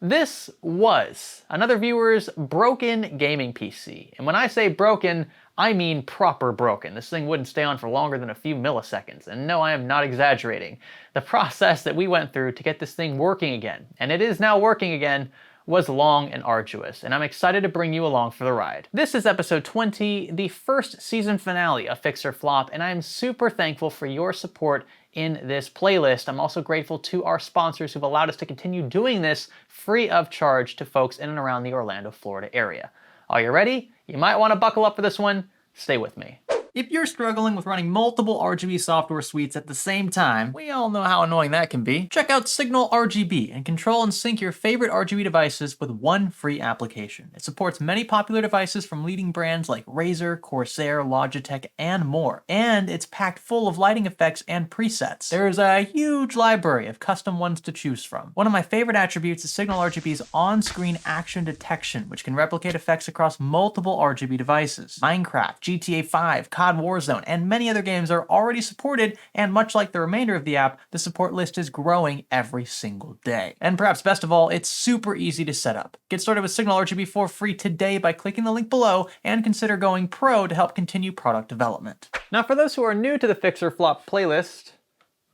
This was another viewer's broken gaming PC. And when I say broken, I mean proper broken. This thing wouldn't stay on for longer than a few milliseconds. And no, I am not exaggerating. The process that we went through to get this thing working again, and it is now working again, was long and arduous, and I'm excited to bring you along for the ride. This is episode 20, the first season finale of Fix or Flop, and I am super thankful for your support in this playlist. I'm also grateful to our sponsors who've allowed us to continue doing this free of charge to folks in and around the Orlando, Florida area. Are you ready? You might want to buckle up for this one. Stay with me. If you're struggling with running multiple RGB software suites at the same time, we all know how annoying that can be. Check out Signal RGB and control and sync your favorite RGB devices with one free application. It supports many popular devices from leading brands like Razer, Corsair, Logitech, and more. And it's packed full of lighting effects and presets. There's a huge library of custom ones to choose from. One of my favorite attributes is Signal RGB's on-screen action detection, which can replicate effects across multiple RGB devices. Minecraft, GTA 5, COD Warzone, and many other games are already supported, and much like the remainder of the app, the support list is growing every single day. And perhaps best of all, it's super easy to set up. Get started with Signal RGB for free today by clicking the link below, and consider going pro to help continue product development. Now, for those who are new to the Fix or Flop playlist,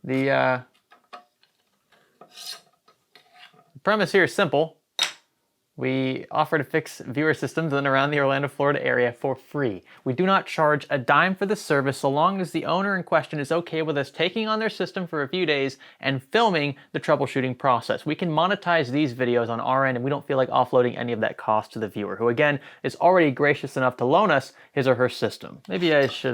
the premise here is simple. We offer to fix viewer systems in and around the Orlando, Florida area for free. We do not charge a dime for the service so long as the owner in question is okay with us taking on their system for a few days and filming the troubleshooting process. We can monetize these videos on our end, and we don't feel like offloading any of that cost to the viewer, who again is already gracious enough to loan us his or her system. Maybe I should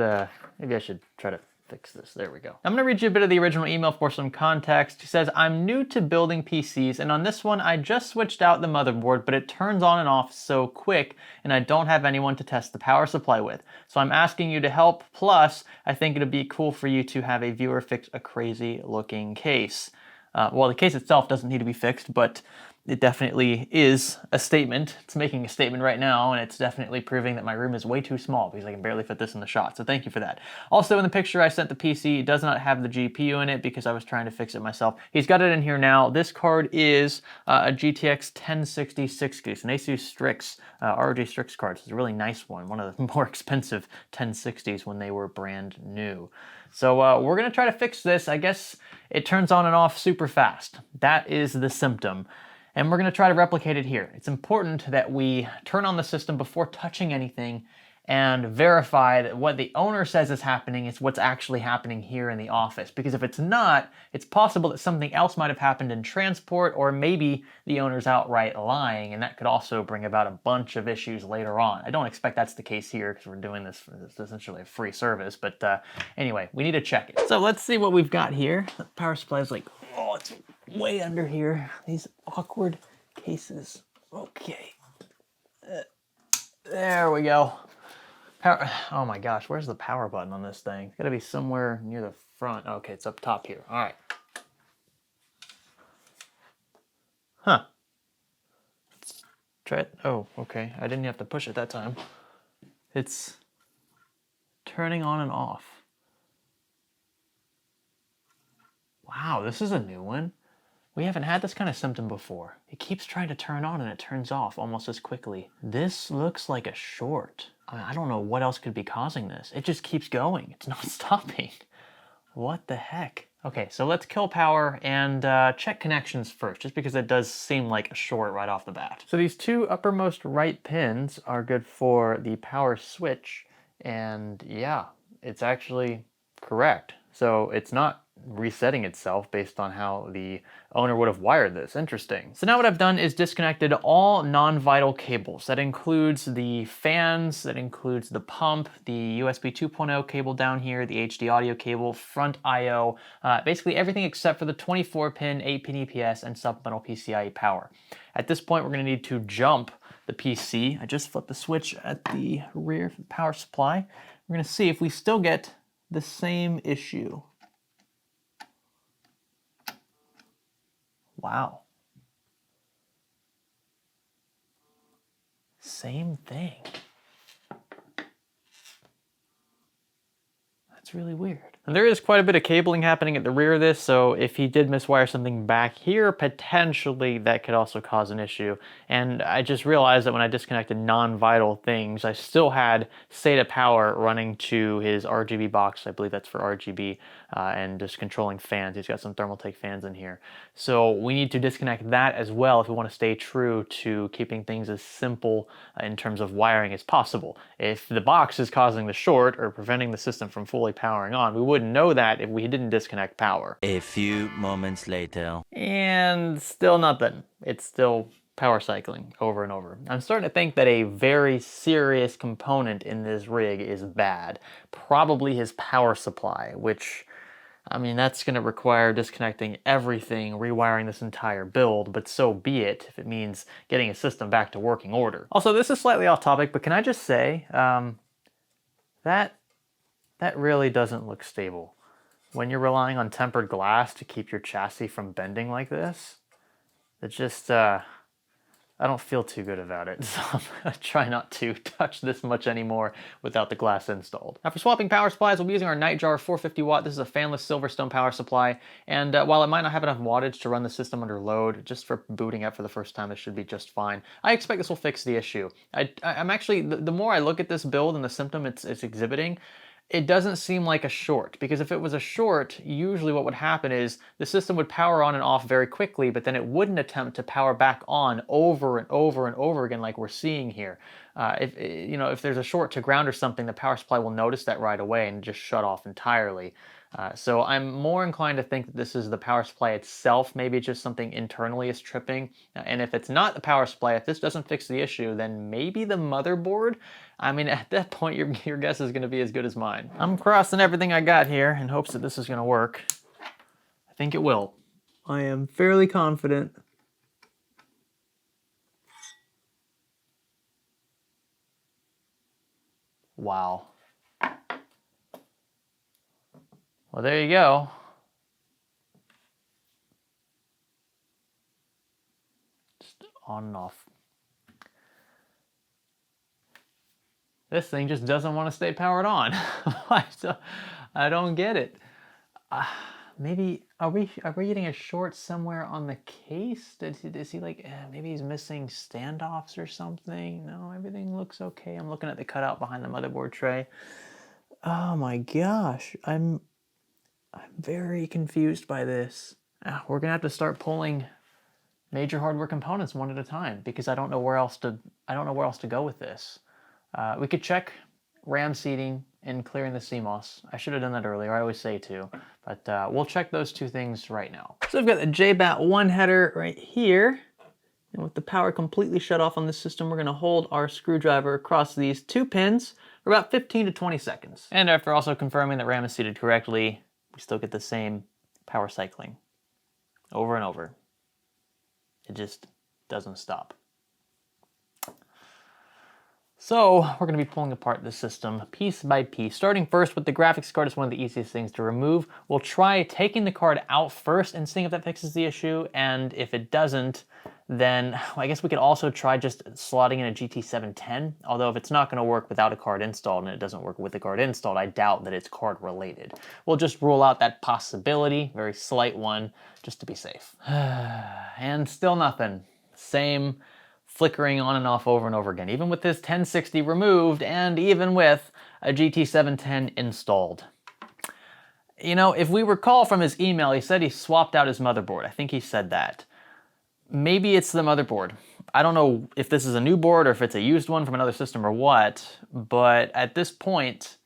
try to fix this. There we go. I'm gonna read you a bit of the original email for some context. He says, I'm new to building PCs, and on this one I just switched out the motherboard, but it turns on and off so quick, and I don't have anyone to test the power supply with. So I'm asking you to help, plus I think it'd be cool for you to have a viewer fix a crazy looking case. Well, the case itself doesn't need to be fixed, but it definitely is a statement. It's making a statement right now, and it's definitely proving that my room is way too small because I can barely fit this in the shot, so thank you for that. Also, in the picture I sent the PC, it does not have the GPU in it because I was trying to fix it myself. He's got it in here now. This card is a GTX 1060 6-case, an Asus Strix, ROG Strix card. It's a really nice one of the more expensive 1060s when they were brand new. So we're gonna try to fix this. I guess it turns on and off super fast. That is the symptom. And we're gonna try to replicate it here. It's important that we turn on the system before touching anything and verify that what the owner says is happening is what's actually happening here in the office. Because if it's not, it's possible that something else might have happened in transport, or maybe the owner's outright lying, and that could also bring about a bunch of issues later on. I don't expect that's the case here because we're doing this for essentially a free service, but anyway, we need to check it. So let's see what we've got here. The power supply is like, oh, it's way under here. These awkward cases. Okay. There we go. Power. Oh my gosh, where's the power button on this thing? It's gotta be somewhere near the front. Okay, it's up top here. All right. Huh. Let's try it. Oh, okay. I didn't have to push it that time. It's turning on and off. Wow, this is a new one. We haven't had this kind of symptom before. It keeps trying to turn on and it turns off almost as quickly. This looks like a short. I don't know what else could be causing this. It just keeps going. It's not stopping. What the heck? Okay, so let's kill power and check connections first, just because it does seem like a short right off the bat. So these two uppermost right pins are good for the power switch, and yeah, it's actually correct. So it's not resetting itself based on how the owner would have wired this. Interesting. So now what I've done is disconnected all non-vital cables. That includes the fans, that includes the pump, the USB 2.0 cable down here, the HD audio cable, front I/O, basically everything except for the 24-pin 8-pin EPS and supplemental PCIe power. At this point, we're going to need to jump the PC. I just flipped the switch at the rear power supply. We're going to see if we still get the same issue. Wow. Same thing. That's It's really weird. And there is quite a bit of cabling happening at the rear of this, so if he did miswire something back here, potentially that could also cause an issue. And I just realized that when I disconnected non-vital things, I still had SATA power running to his RGB box. I believe that's for RGB, and just controlling fans. He's got some Thermaltake fans in here. So we need to disconnect that as well if we want to stay true to keeping things as simple in terms of wiring as possible. If the box is causing the short or preventing the system from fully powering on, we wouldn't know that if we didn't disconnect power. A few moments later. And still nothing. It's still power cycling over and over. I'm starting to think that a very serious component in this rig is bad. Probably his power supply, which, I mean, that's going to require disconnecting everything, rewiring this entire build, but so be it if it means getting a system back to working order. Also, this is slightly off topic, but can I just say that really doesn't look stable. When you're relying on tempered glass to keep your chassis from bending like this, it just, I don't feel too good about it, so I'm gonna try not to touch this much anymore without the glass installed. Now for swapping power supplies, we'll be using our Nightjar 450 watt. This is a fanless Silverstone power supply, and while it might not have enough wattage to run the system under load, just for booting up for the first time, this should be just fine. I expect this will fix the issue. I'm actually, the more I look at this build and the symptom it's exhibiting, it doesn't seem like a short, because if it was a short, usually what would happen is the system would power on and off very quickly, but then it wouldn't attempt to power back on over and over and over again like we're seeing here. If there's a short to ground or something, the power supply will notice that right away and just shut off entirely. So I'm more inclined to think that this is the power supply itself. Maybe it's just something internally is tripping. And if it's not the power supply, if this doesn't fix the issue, then maybe the motherboard? I mean, at that point, your guess is going to be as good as mine. I'm crossing everything I got here in hopes that this is going to work. I think it will. I am fairly confident. Wow. Well, there you go. Just on and off. This thing just doesn't want to stay powered on. I don't get it. Maybe, are we getting a short somewhere on the case? Is he like, maybe he's missing standoffs or something? No, everything looks okay. I'm looking at the cutout behind the motherboard tray. Oh my gosh, I'm very confused by this. We're gonna have to start pulling major hardware components one at a time because I don't know where else to go with this. We could check RAM seating and clearing the CMOS. I should have done that earlier. I always say to, but we'll check those two things right now. So I've got the JBAT1 header right here. And with the power completely shut off on this system, we're gonna hold our screwdriver across these two pins for about 15 to 20 seconds. And after also confirming that RAM is seated correctly, we still get the same power cycling over and over. It just doesn't stop. So we're going to be pulling apart the system piece by piece. Starting first with the graphics card is one of the easiest things to remove. We'll try taking the card out first and seeing if that fixes the issue. And if it doesn't, then I guess we could also try just slotting in a GT710. Although if it's not going to work without a card installed and it doesn't work with the card installed, I doubt that it's card related. We'll just rule out that possibility, very slight one, just to be safe. And still nothing. Same flickering on and off over and over again, even with this 1060 removed and even with a GT710 installed. You know, if we recall from his email, he said he swapped out his motherboard. I think he said that. Maybe it's the motherboard. I don't know if this is a new board or if it's a used one from another system or what, but at this point,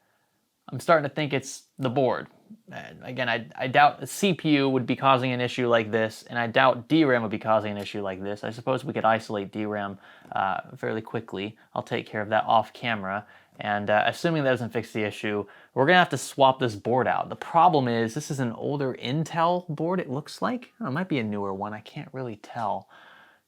I'm starting to think it's the board. And again, I doubt the CPU would be causing an issue like this, and I doubt DRAM would be causing an issue like this. I suppose we could isolate DRAM fairly quickly. I'll take care of that off camera. And assuming that doesn't fix the issue, we're gonna have to swap this board out. The problem is this is an older Intel board, it looks like. Oh, it might be a newer one, I can't really tell.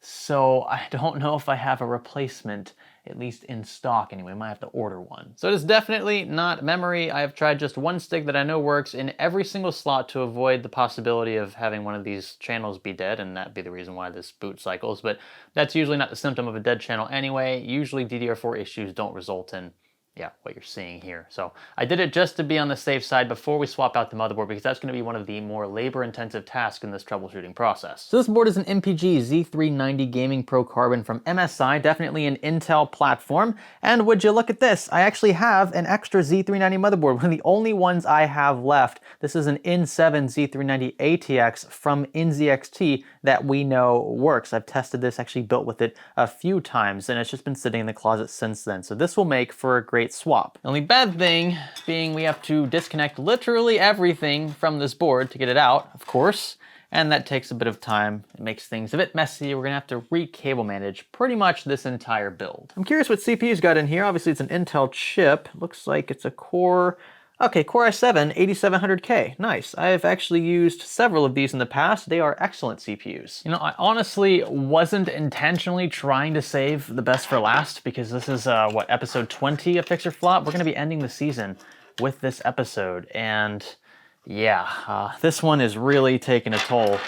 So I don't know if I have a replacement, at least in stock anyway. I might have to order one. So it is definitely not memory. I have tried just one stick that I know works in every single slot to avoid the possibility of having one of these channels be dead, and that be the reason why this boot cycles. But that's usually not the symptom of a dead channel anyway. Usually DDR4 issues don't result in yeah, what you're seeing here. So I did it just to be on the safe side before we swap out the motherboard, because that's going to be one of the more labor-intensive tasks in this troubleshooting process. So this board is an MPG Z390 Gaming Pro Carbon from MSI, definitely an Intel platform. And would you look at this, I actually have an extra Z390 motherboard, one of the only ones I have left. This is an N7 Z390 ATX from NZXT that we know works. I've tested this, actually built with it a few times, and it's just been sitting in the closet since then. So this will make for a great swap. The only bad thing being we have to disconnect literally everything from this board to get it out, of course, and that takes a bit of time. It makes things a bit messy. We're gonna have to re-cable manage pretty much this entire build. I'm curious what CPU's got in here. Obviously it's an Intel chip. Looks like it's a Core i7 8700K, nice. I've actually used several of these in the past. They are excellent CPUs. You know, I honestly wasn't intentionally trying to save the best for last, because this is, what, episode 20 of Fix or Flop? We're gonna be ending the season with this episode, and yeah, this one is really taking a toll.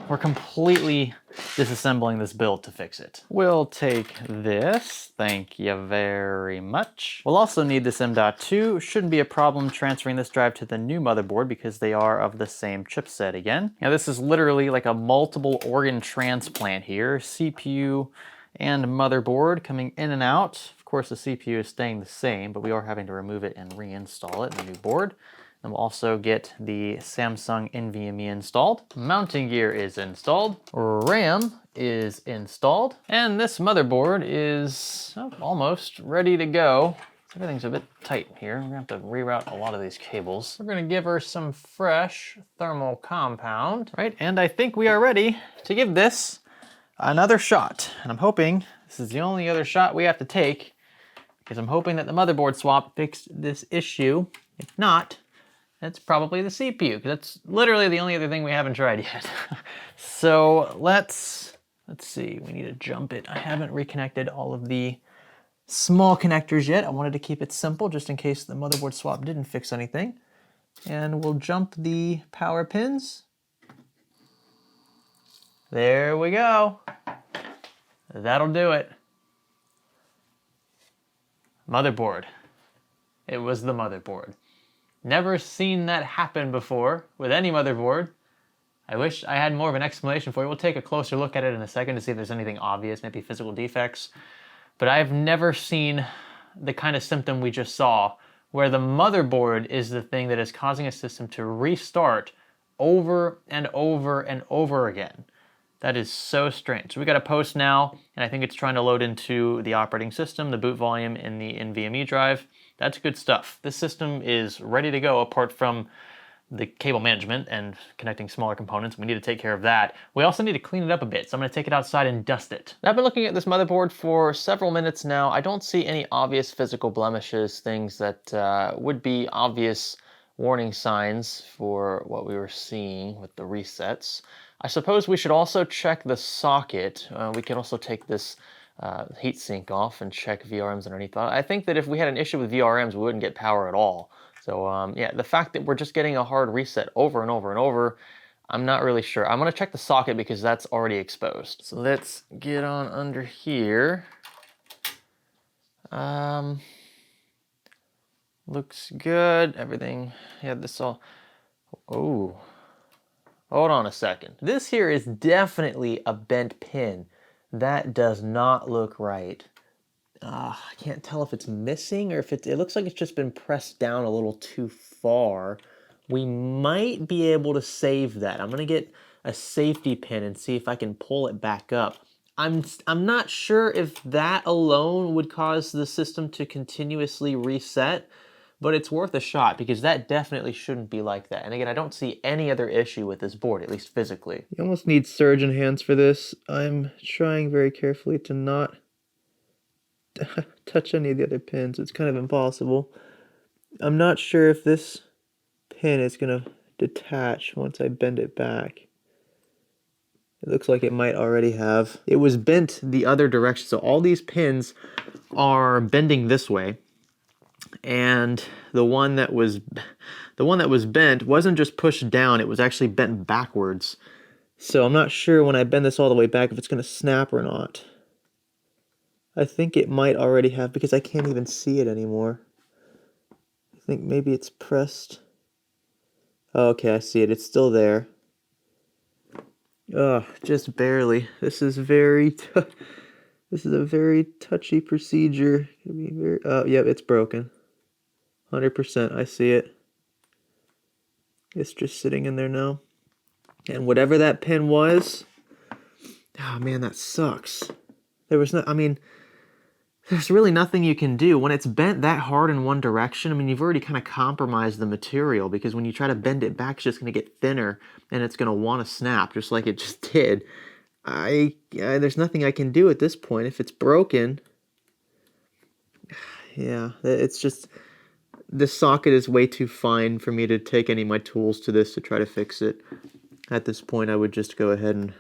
We're completely disassembling this build to fix it. We'll take this, thank you very much. We'll also need this M.2. Shouldn't be a problem transferring this drive to the new motherboard because they are of the same chipset again. Now this is literally like a multiple organ transplant here. CPU and motherboard coming in and out. Of course the CPU is staying the same, but we are having to remove it and reinstall it in the new board. And we'll also get the Samsung NVMe installed. Mounting gear is installed. RAM is installed. And this motherboard is almost ready to go. Everything's a bit tight here. We're gonna have to reroute a lot of these cables. We're gonna give her some fresh thermal compound, right? And I think we are ready to give this another shot. And I'm hoping this is the only other shot we have to take, because I'm hoping that the motherboard swap fixed this issue. If not, it's probably the CPU, because that's literally the only other thing we haven't tried yet. So let's see, we need to jump it. I haven't reconnected all of the small connectors yet. I wanted to keep it simple just in case the motherboard swap didn't fix anything. And we'll jump the power pins. There we go. That'll do it. Motherboard. It was the motherboard. Never seen that happen before with any motherboard. I wish I had more of an explanation for you. We'll take a closer look at it in a second to see if there's anything obvious, maybe physical defects. But I've never seen the kind of symptom we just saw, where the motherboard is the thing that is causing a system to restart over and over and over again. That is so strange. So we got a post now, and I think it's trying to load into the operating system, the boot volume in the NVMe drive. That's good stuff. This system is ready to go apart from the cable management and connecting smaller components. We need to take care of that. We also need to clean it up a bit, so I'm gonna take it outside and dust it. I've been looking at this motherboard for several minutes now. I don't see any obvious physical blemishes, things that would be obvious warning signs for what we were seeing with the resets. I suppose we should also check the socket. We could also take this heatsink off and check VRMs underneath. I think that if we had an issue with VRMs, we wouldn't get power at all. So yeah, the fact that we're just getting a hard reset over and over and over, I'm not really sure. I'm gonna check the socket because that's already exposed. So let's get on under here. Looks good, everything. Yeah, this all, oh, hold on a second. This here is definitely a bent pin. That does not look right. I can't tell if it's missing or if it looks like it's just been pressed down a little too far. We might be able to save that. I'm gonna get a safety pin and see if I can pull it back up. I'm not sure if that alone would cause the system to continuously reset, but it's worth a shot because that definitely shouldn't be like that. And again, I don't see any other issue with this board, at least physically. You almost need surgeon hands for this. I'm trying very carefully to not touch any of the other pins. It's kind of impossible. I'm not sure if this pin is gonna detach once I bend it back. It looks like it might already have. It was bent the other direction, so all these pins are bending this way. And the one that was bent wasn't just pushed down, it was actually bent backwards. So I'm not sure when I bend this all the way back if it's gonna snap or not. I think it might already have, because I can't even see it anymore. I think maybe it's pressed. Oh, okay, I see it. It's still there. Ugh, just barely. This is this is a very touchy procedure. Yep, it's broken. 100%, I see it. It's just sitting in there now. And whatever that pin was, oh man, that sucks. There's really nothing you can do. When it's bent that hard in one direction, I mean, you've already kind of compromised the material, because when you try to bend it back, it's just going to get thinner and it's going to want to snap just like it just did. There's nothing I can do at this point. If it's broken, yeah, it's just, this socket is way too fine for me to take any of my tools to this to try to fix it. At this point, I would just go ahead and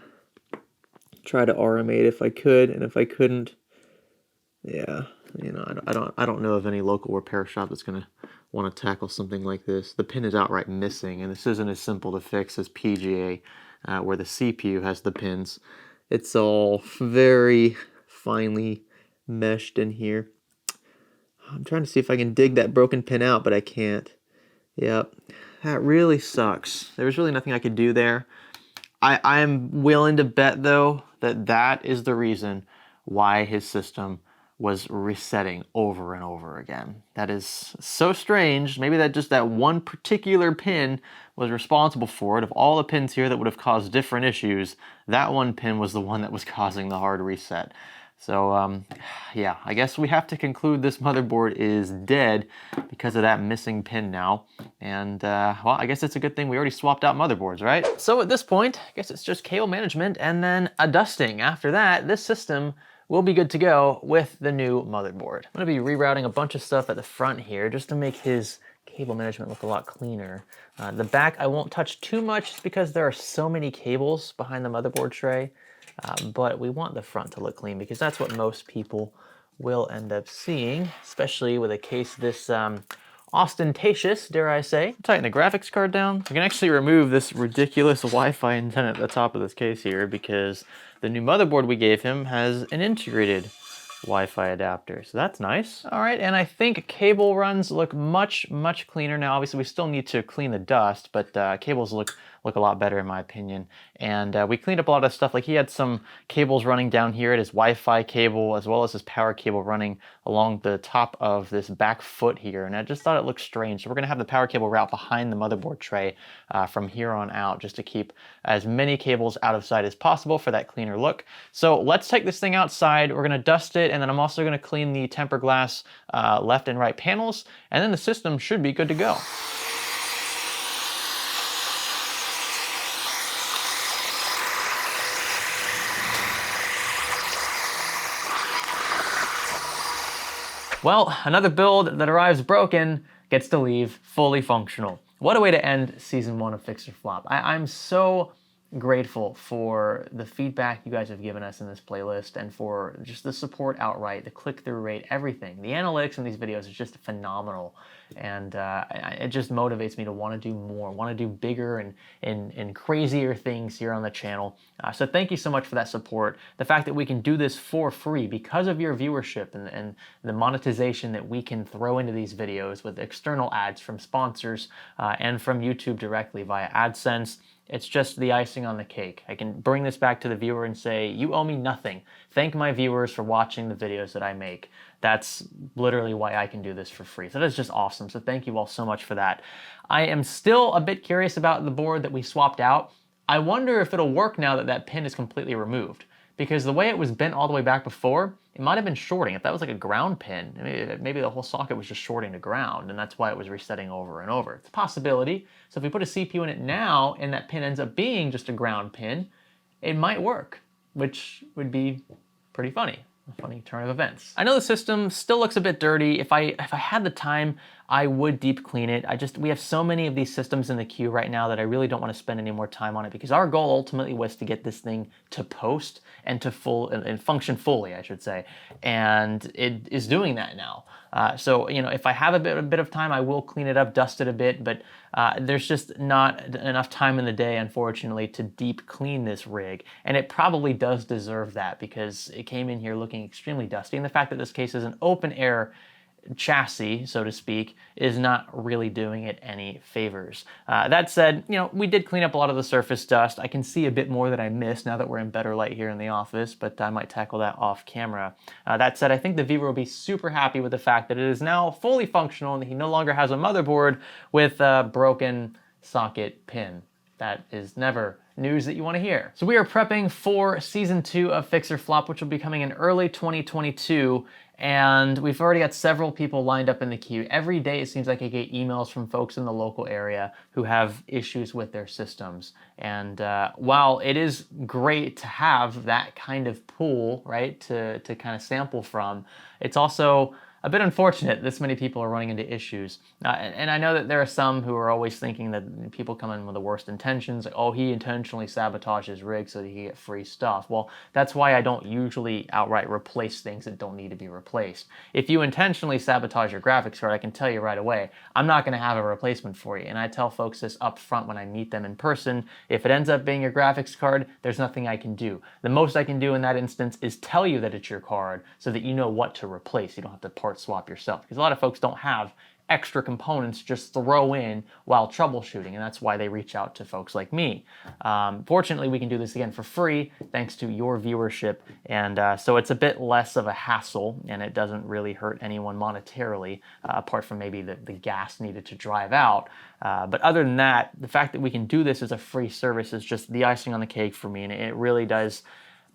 try to RMA if I could, and if I couldn't, yeah, you know, I don't know of any local repair shop that's gonna want to tackle something like this. The pin is outright missing, and this isn't as simple to fix as PGA, where the CPU has the pins. It's all very finely meshed in here. I'm trying to see if I can dig that broken pin out, but I can't. Yep, that really sucks. There's really nothing I could do there. I'm willing to bet, though, that that is the reason why his system was resetting over and over again. That is so strange. Maybe that one particular pin was responsible for it. Of all the pins here that would have caused different issues, that one pin was the one that was causing the hard reset. So yeah, I guess we have to conclude this motherboard is dead because of that missing pin now. And well, I guess it's a good thing we already swapped out motherboards, right? So at this point, I guess it's just cable management and then a dusting. After that, this system will be good to go with the new motherboard. I'm gonna be rerouting a bunch of stuff at the front here just to make his cable management look a lot cleaner. The back I won't touch too much because there are so many cables behind the motherboard tray. But we want the front to look clean because that's what most people will end up seeing, especially with a case this ostentatious, dare I say. Tighten the graphics card down. I can actually remove this ridiculous Wi-Fi antenna at the top of this case here because the new motherboard we gave him has an integrated Wi-Fi adapter, so that's nice. All right, and I think cable runs look much cleaner now. Obviously, we still need to clean the dust, but cables look a lot better in my opinion. And we cleaned up a lot of stuff. Like he had some cables running down here at his Wi-Fi cable, as well as his power cable running along the top of this back foot here. And I just thought it looked strange. So we're gonna have the power cable route behind the motherboard tray from here on out, just to keep as many cables out of sight as possible for that cleaner look. So let's take this thing outside. We're gonna dust it, and then I'm also gonna clean the tempered glass left and right panels, and then the system should be good to go. Well, another build that arrives broken gets to leave fully functional. What a way to end season 1 of Fix or Flop. I'm so grateful for the feedback you guys have given us in this playlist and for just the support outright, the click-through rate, everything. The analytics in these videos is just phenomenal, and it just motivates me to want to do more, want to do bigger and crazier things here on the channel. So thank you so much for that support. The fact that we can do this for free because of your viewership and the monetization that we can throw into these videos with external ads from sponsors and from YouTube directly via AdSense. It's just the icing on the cake. I can bring this back to the viewer and say, you owe me nothing. Thank my viewers for watching the videos that I make. That's literally why I can do this for free. So that is just awesome. So thank you all so much for that. I am still a bit curious about the board that we swapped out. I wonder if it'll work now that that pin is completely removed, because the way it was bent all the way back before, it might have been shorting. If that was like a ground pin, maybe the whole socket was just shorting to ground, and that's why it was resetting over and over. It's a possibility. So if we put a CPU in it now, and that pin ends up being just a ground pin, it might work, which would be pretty funny. A funny turn of events. I know the system still looks a bit dirty. If I had the time, I would deep clean it. We have so many of these systems in the queue right now that I really don't want to spend any more time on it, because our goal ultimately was to get this thing to post and to function fully, I should say. And it is doing that now. So, if I have a bit of time, I will clean it up, dust it a bit, but there's just not enough time in the day, unfortunately, to deep clean this rig. And it probably does deserve that, because it came in here looking extremely dusty. And the fact that this case is an open air chassis, so to speak, is not really doing it any favors. That said, we did clean up a lot of the surface dust. I can see a bit more that I missed now that we're in better light here in the office, but I might tackle that off camera. That said, I think the viewer will be super happy with the fact that it is now fully functional and that he no longer has a motherboard with a broken socket pin. That is never news that you want to hear. So we are prepping for season 2 of Fix or Flop, which will be coming in early 2022. And we've already got several people lined up in the queue. Every day it seems like I get emails from folks in the local area who have issues with their systems. And while it is great to have that kind of pool, right, to kind of sample from, it's also a bit unfortunate this many people are running into issues. And I know that there are some who are always thinking that people come in with the worst intentions, like, oh, he intentionally sabotaged his rig so that he get free stuff. Well, that's why I don't usually outright replace things that don't need to be replaced. If you intentionally sabotage your graphics card, I can tell you right away, I'm not gonna have a replacement for you. And I tell folks this up front when I meet them in person. If it ends up being your graphics card, there's nothing I can do. The most I can do in that instance is tell you that it's your card so that you know what to replace. You don't have to part swap yourself, because a lot of folks don't have extra components just throw in while troubleshooting, and that's why they reach out to folks like me. Fortunately, we can do this again for free thanks to your viewership, and so it's a bit less of a hassle, and it doesn't really hurt anyone monetarily, apart from maybe the gas needed to drive out. But other than that, the fact that we can do this as a free service is just the icing on the cake for me, and it really does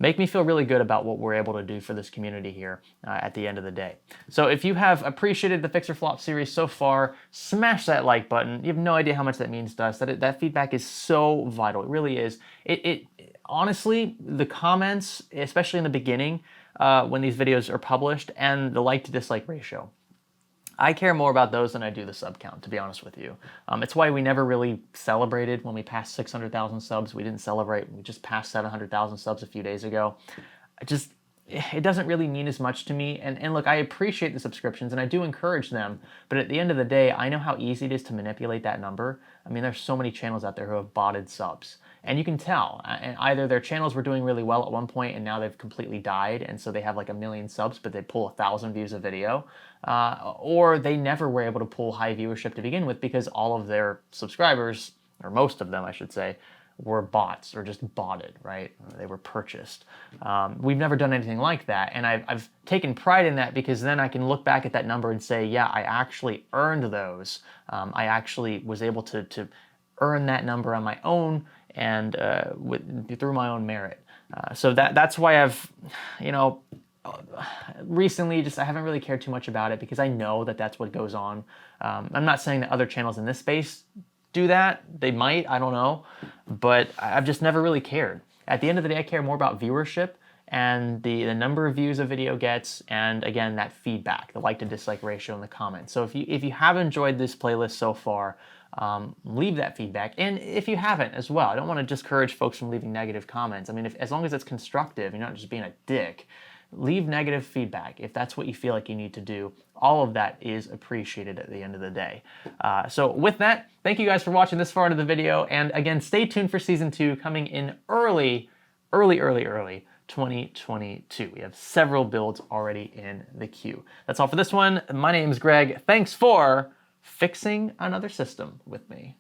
make me feel really good about what we're able to do for this community here at the end of the day. So if you have appreciated the Fix or Flop series so far, smash that like button. You have no idea how much that means to us. That feedback is so vital. It really is. It honestly, the comments, especially in the beginning, when these videos are published, and the like to dislike ratio, I care more about those than I do the sub count, to be honest with you. It's why we never really celebrated when we passed 600,000 subs. We didn't celebrate. We just passed 700,000 subs a few days ago. It doesn't really mean as much to me. And look, I appreciate the subscriptions and I do encourage them, but at the end of the day, I know how easy it is to manipulate that number. I mean, there's so many channels out there who have botted subs. And you can tell, and either their channels were doing really well at one point and now they've completely died, and so they have like 1 million subs, but they pull 1,000 views a video, or they never were able to pull high viewership to begin with because all of their subscribers, or most of them, I should say, were bots or just botted, right? They were purchased. We've never done anything like that, and I've taken pride in that, because then I can look back at that number and say, yeah, I actually earned those. I actually was able to earn that number on my own and through my own merit. So that's why I've, recently I haven't really cared too much about it, because I know that that's what goes on. I'm not saying that other channels in this space do that. They might, I don't know, but I've just never really cared. At the end of the day, I care more about viewership and the number of views a video gets, and again, that feedback, the like to dislike ratio in the comments. So if you have enjoyed this playlist so far, leave that feedback. And if you haven't as well, I don't want to discourage folks from leaving negative comments. I mean, as long as it's constructive, you're not just being a dick, leave negative feedback if that's what you feel like you need to do. All of that is appreciated at the end of the day. So with that, thank you guys for watching this far into the video. And again, stay tuned for season 2 coming in early 2022. We have several builds already in the queue. That's all for this one. My name is Greg. Thanks for fixing another system with me.